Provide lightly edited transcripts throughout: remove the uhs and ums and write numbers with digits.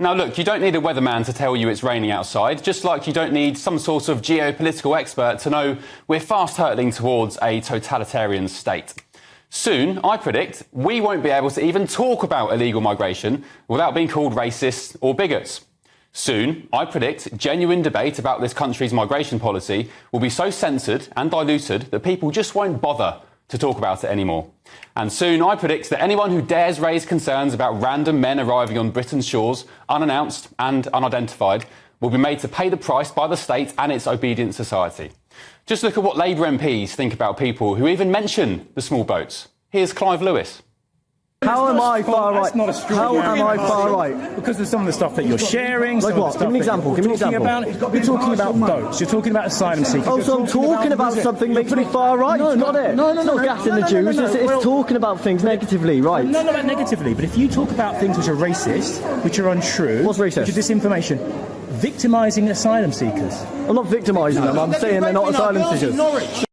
Now, look, you don't need a weatherman to tell you it's raining outside, just like you don't need some sort of geopolitical expert to know we're fast hurtling towards a totalitarian state. Soon, I predict, we won't be able to even talk about illegal migration without being called racists or bigots. Soon, I predict, genuine debate about this country's migration policy will be so censored and diluted that people just won't bother to talk about it anymore. And soon I predict that anyone who dares raise concerns about random men arriving on Britain's shores, unannounced and unidentified, will be made to pay the price by the state and its obedient society. Just look at what Labour MPs think about people who even mention the small boats. Here's Clive Lewis. How am I far right? How am I far right? Because of some of the stuff that you're sharing. Like what? Give me an example. Give me an example. You're talking about boats. You're talking about asylum seekers. Oh, so I'm talking about something makes me far right? No, not it. No, not gassing the Jews. It's talking about things negatively, right? No, not negatively. But if you talk about things which are racist, which are untrue, what's racist? Which are disinformation, victimising asylum seekers. I'm not victimising them. I'm saying they're not asylum seekers.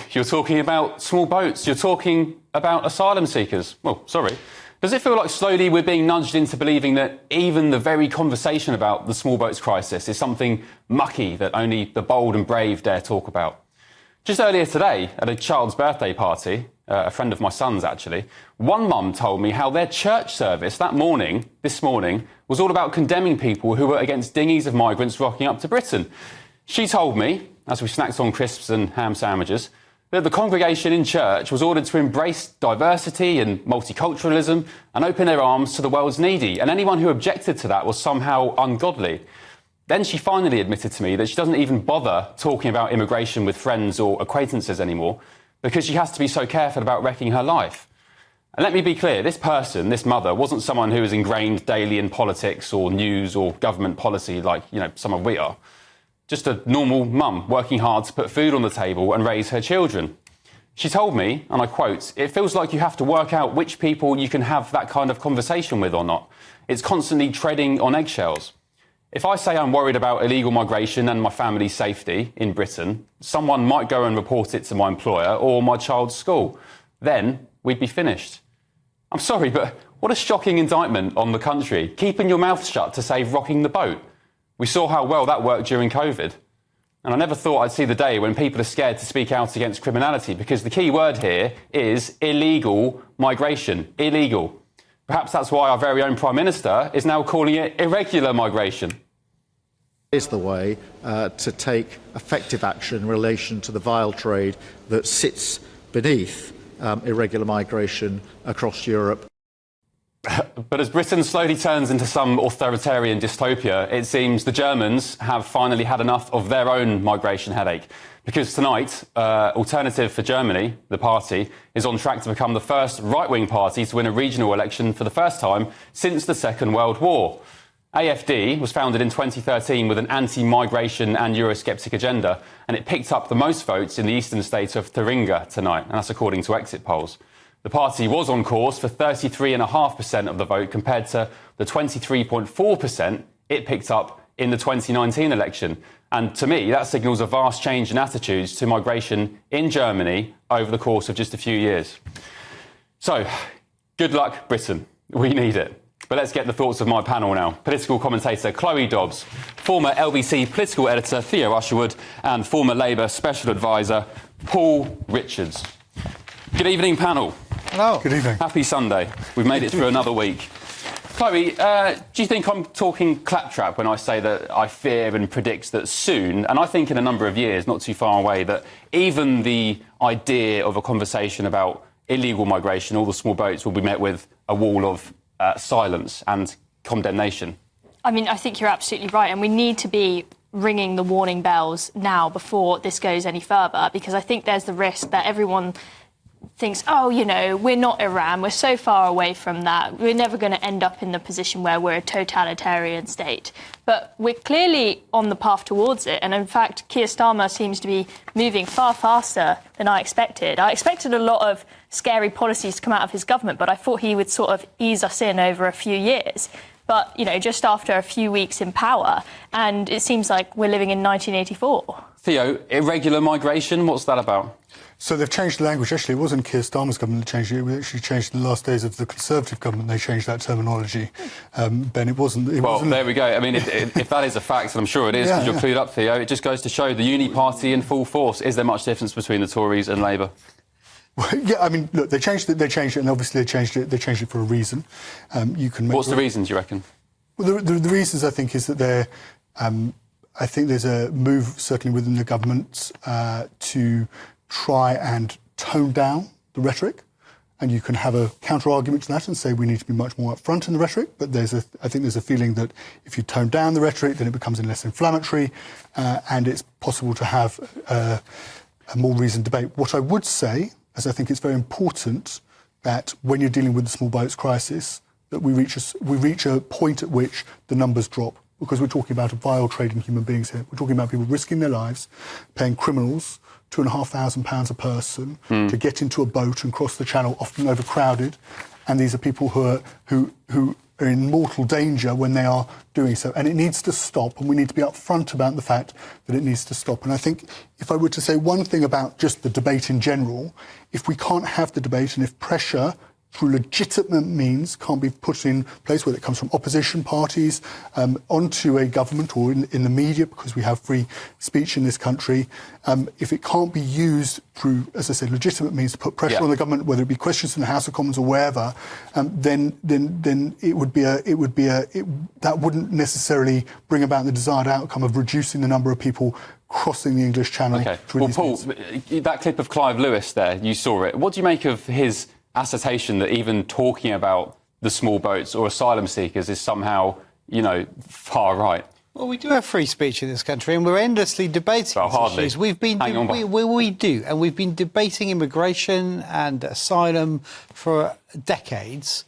You're talking about small boats. You're talking about asylum seekers. Well, sorry. Does it feel like slowly we're being nudged into believing that even the very conversation about the small boats crisis is something mucky that only the bold and brave dare talk about? Just earlier today, at a child's birthday party, a friend of my son's actually, one mum told me how their church service this morning, was all about condemning people who were against dinghies of migrants rocking up to Britain. She told me, as we snacked on crisps and ham sandwiches, that the congregation in church was ordered to embrace diversity and multiculturalism and open their arms to the world's needy, and anyone who objected to that was somehow ungodly. Then she finally admitted to me that she doesn't even bother talking about immigration with friends or acquaintances anymore because she has to be so careful about wrecking her life. And let me be clear, this person, this mother, wasn't someone who was ingrained daily in politics or news or government policy like, some of we are. Just a normal mum working hard to put food on the table and raise her children. She told me, and I quote, "It feels like you have to work out which people you can have that kind of conversation with or not. It's constantly treading on eggshells. If I say I'm worried about illegal migration and my family's safety in Britain, someone might go and report it to my employer or my child's school. Then we'd be finished." I'm sorry, but what a shocking indictment on the country, keeping your mouth shut to save rocking the boat. We saw how well that worked during COVID. And I never thought I'd see the day when people are scared to speak out against criminality, because the key word here is illegal migration. Illegal. Perhaps that's why our very own Prime Minister is now calling it irregular migration. Is the way to take effective action in relation to the vile trade that sits beneath irregular migration across Europe. But as Britain slowly turns into some authoritarian dystopia, it seems the Germans have finally had enough of their own migration headache. Because tonight, Alternative for Germany, the party, is on track to become the first right-wing party to win a regional election for the first time since the Second World War. AfD was founded in 2013 with an anti-migration and Eurosceptic agenda, and it picked up the most votes in the eastern state of Thuringia tonight, and that's according to exit polls. The party was on course for 33.5% of the vote compared to the 23.4% it picked up in the 2019 election. And to me, that signals a vast change in attitudes to migration in Germany over the course of just a few years. So, good luck, Britain. We need it. But let's get the thoughts of my panel now. Political commentator Chloe Dobbs, former LBC political editor Theo Usherwood, and former Labour special advisor Paul Richards. Good evening, panel. Hello. Good evening. Happy Sunday. We've made it through another week. Chloe, do you think I'm talking claptrap when I say that I fear and predict that soon, and I think in a number of years, not too far away, that even the idea of a conversation about illegal migration, all the small boats, will be met with a wall of silence and condemnation? I mean, I think you're absolutely right, and we need to be ringing the warning bells now before this goes any further, because I think there's the risk that everyone thinks, we're not Iran, we're so far away from that, we're never going to end up in the position where we're a totalitarian state. But we're clearly on the path towards it, and in fact, Keir Starmer seems to be moving far faster than I expected. I expected a lot of scary policies to come out of his government, but I thought he would sort of ease us in over a few years. But, just after a few weeks in power, and it seems like we're living in 1984. Theo, irregular migration, what's that about? So they've changed the language. Actually, it wasn't Keir Starmer's government that changed it. It was actually changed in the last days of the Conservative government. They changed that terminology. Ben, it wasn't... There we go. I mean, if that is a fact, and I'm sure it is, because you're clued up, Theo, it just goes to show the uni party in full force. Is there much difference between the Tories and Labour? Well, yeah, I mean, look, they changed it, and obviously they changed it for a reason. What's the reason, do you reckon? Well, the reasons, I think, is that they're... I think there's a move, certainly within the government, to try and tone down the rhetoric. And you can have a counter-argument to that and say we need to be much more upfront in the rhetoric. But I think there's a feeling that if you tone down the rhetoric, then it becomes less inflammatory, and it's possible to have a more reasoned debate. What I would say is I think it's very important that when you're dealing with the small boats crisis, that we reach a point at which the numbers drop. Because we're talking about a vile trade in human beings here. We're talking about people risking their lives, paying criminals £2,500 a person to get into a boat and cross the channel, often overcrowded. And these are people who are in mortal danger when they are doing so. And it needs to stop, and we need to be upfront about the fact that it needs to stop. And I think if I were to say one thing about just the debate in general, if we can't have the debate and if pressure through legitimate means can't be put in place, whether it comes from opposition parties onto a government or in the media, because we have free speech in this country, if it can't be used through, as I said, legitimate means to put pressure on the government, whether it be questions in the House of Commons or wherever, then it would be that wouldn't necessarily bring about the desired outcome of reducing the number of people crossing the English Channel. Okay. Well, Paul, that clip of Clive Lewis there, you saw it. What do you make of his assertion that even talking about the small boats or asylum seekers is somehow, far right? Well, we do have free speech in this country, and we're endlessly debating these issues. We've been debating immigration and asylum for decades.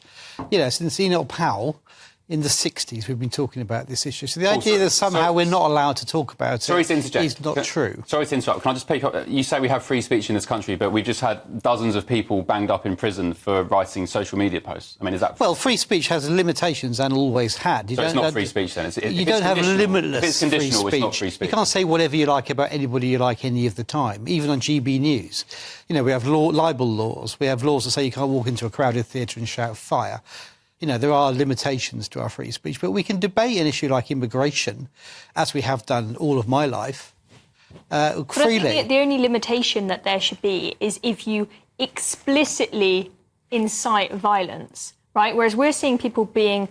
Since Enoch Powell in the 60s, we've been talking about this issue. So the idea that somehow we're not allowed to talk about it is not true. Sorry to interrupt. Can I just pick up? You say we have free speech in this country, but we've just had dozens of people banged up in prison for writing social media posts. I mean, is that... Well, free speech has limitations and always had. So it's not free speech, then? You don't have limitless free speech. If it's conditional, it's not free speech. You can't say whatever you like about anybody you like any of the time, even on GB News. We have libel laws. We have laws that say you can't walk into a crowded theatre and shout fire. There are limitations to our free speech, but we can debate an issue like immigration, as we have done all of my life, freely. But I think the only limitation that there should be is if you explicitly incite violence, right? Whereas we're seeing people being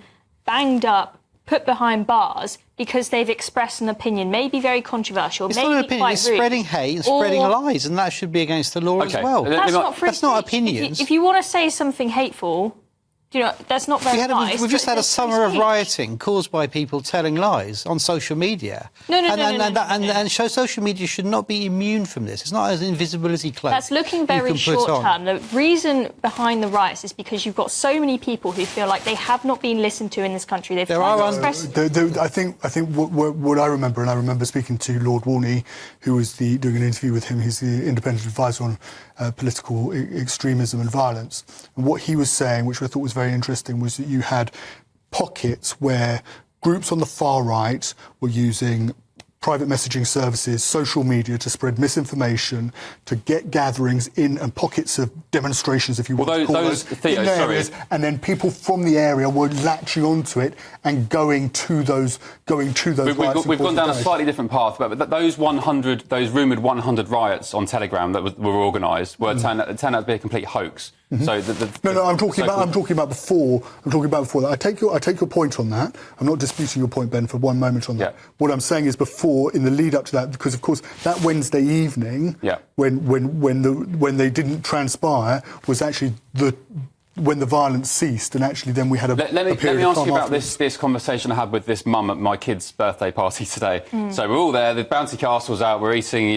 banged up, put behind bars because they've expressed an opinion, maybe very controversial, it's maybe not an opinion, it's spreading hate and spreading lies, and that should be against the law as well. That's not free speech. That's not opinions. If you want to say something hateful, that's not very nice. We've just had a summer of rioting caused by people telling lies on social media. And social media should not be immune from this. It's not an invisibility cloak. That's looking very short term. The reason behind the riots is because you've got so many people who feel like they have not been listened to in this country. They've tried to express... I think what I remember, and I remember speaking to Lord Warney, who was doing an interview with him. He's the independent advisor on political extremism and violence. And what he was saying, which I thought was very interesting, was that you had pockets where groups on the far right were using private messaging services, social media to spread misinformation, to get gatherings in and pockets of demonstrations, if you want to call those, in areas, and then people from the area were latching onto it and going to those. We've gone down a slightly different path, but those rumoured 100 riots on Telegram that were organised turned out to be a complete hoax. So I'm talking about before. I'm talking about before that. I take your point on that. I'm not disputing your point, Ben, for one moment on that. What I'm saying is before, in the lead up to that, because of course that Wednesday evening, when they didn't transpire, was actually when the violence ceased, and actually then we had a period of time. Let me ask you about this conversation I had with this mum at my kid's birthday party today. So we're all there, the bouncy castle's out, we're eating,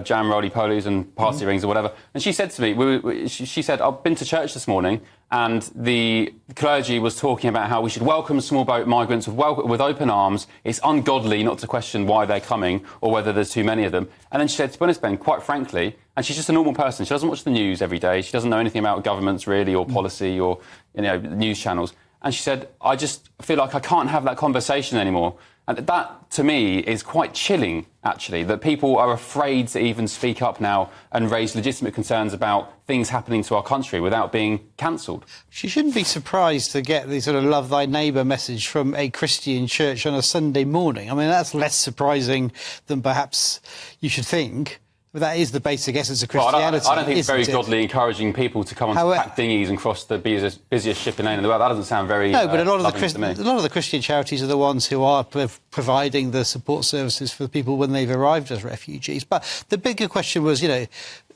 jam roly-polies and party rings or whatever. And she said to me, she said, I've been to church this morning, and the clergy was talking about how we should welcome small boat migrants with open arms. It's ungodly not to question why they're coming or whether there's too many of them. And then she said, to be honest, Ben, quite frankly, and she's just a normal person. She doesn't watch the news every day. She doesn't know anything about governments, really, or policy or news channels. And she said, I just feel like I can't have that conversation anymore. And that, to me, is quite chilling, actually, that people are afraid to even speak up now and raise legitimate concerns about things happening to our country without being cancelled. She shouldn't be surprised to get the sort of love thy neighbour message from a Christian church on a Sunday morning. I mean, that's less surprising than perhaps you should think. But that is the basic essence of Christianity. I don't think it's very godly encouraging people to come on packed dinghies and cross the busiest shipping lane in the world. That doesn't sound very No, but a lot of the Christian charities are the ones who are providing the support services for the people when they've arrived as refugees. But the bigger question was,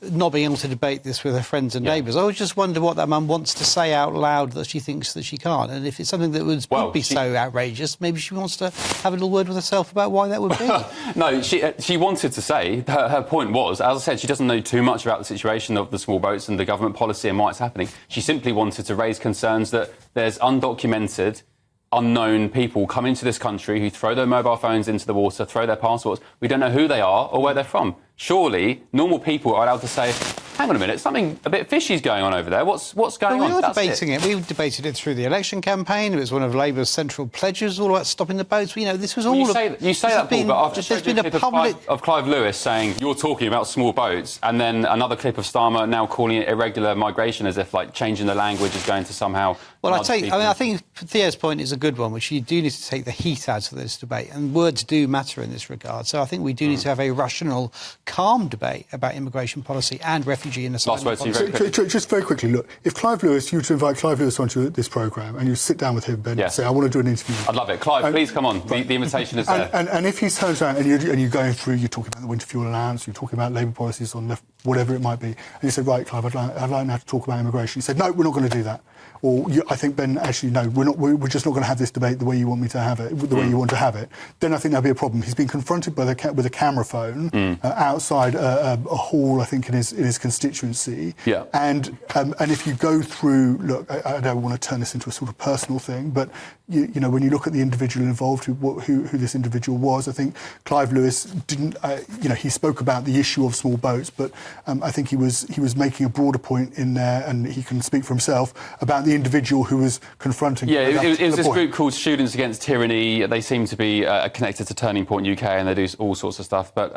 not being able to debate this with her friends and neighbours. I would just wonder what that mum wants to say out loud that she thinks that she can't. And if it's something that would be so outrageous, maybe she wants to have a little word with herself about why that would be. No, she wanted to say, her point was, as I said, she doesn't know too much about the situation of the small boats and the government policy and why it's happening. She simply wanted to raise concerns that there's undocumented, unknown people come into this country who throw their mobile phones into the water, throw their passports. We don't know who they are or where they're from. Surely, normal people are allowed to say, hang on a minute, something a bit fishy's going on over there. What's going on? We were debating it. We debated it through the election campaign. It was one of Labour's central pledges, all about stopping the boats. This was all... You say that, Paul, but I've just showed you a clip of Clive Lewis saying, you're talking about small boats, and then another clip of Starmer now calling it irregular migration, as if, changing the language is going to somehow... Well, I think Theo's point is a good one, which you do need to take the heat out of this debate, and words do matter in this regard. So I think we do need to have a rational, calm debate about immigration policy and refugee and asylum policy. Just very quickly, look, if Clive Lewis, you were to invite Clive Lewis onto this programme and you sit down with him, Ben, and say, I want to do an interview. I'd love it. Clive, please come on. The invitation is there. And if he turns around and you're going through, you're talking about the winter fuel allowance, you're talking about Labour policies on left, whatever it might be, and you said, right, Clive, I'd like now to talk about immigration. He said, no, we're not going to do that. Or I think, Ben, actually, no, we're just not going to have this debate the way you want me to have it, the way you want to have it. Then I think there'll be a problem. He's been confronted with a camera phone outside a hall, I think, in his constituency. Yeah. And if you go through, look, I don't want to turn this into a sort of personal thing, but when you look at the individual involved, who this individual was, I think Clive Lewis didn't. He spoke about the issue of small boats, but I think he was making a broader point in there, and he can speak for himself about the individual who was confronting. Yeah, it was this group called Students Against Tyranny. They seem to be connected to Turning Point UK, and they do all sorts of stuff. But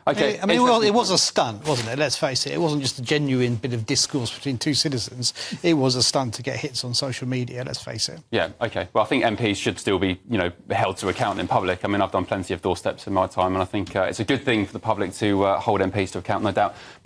okay, it was a stunt, wasn't it? Let's face it. It wasn't just a genuine bit of discourse between two citizens. It was a stunt to get hits on social media. Let's face it. Yeah. Okay. Well, I think MPs should still be, held to account in public. I mean, I've done plenty of doorsteps in my time, and I think it's a good thing for the public to hold MPs to account, no doubt.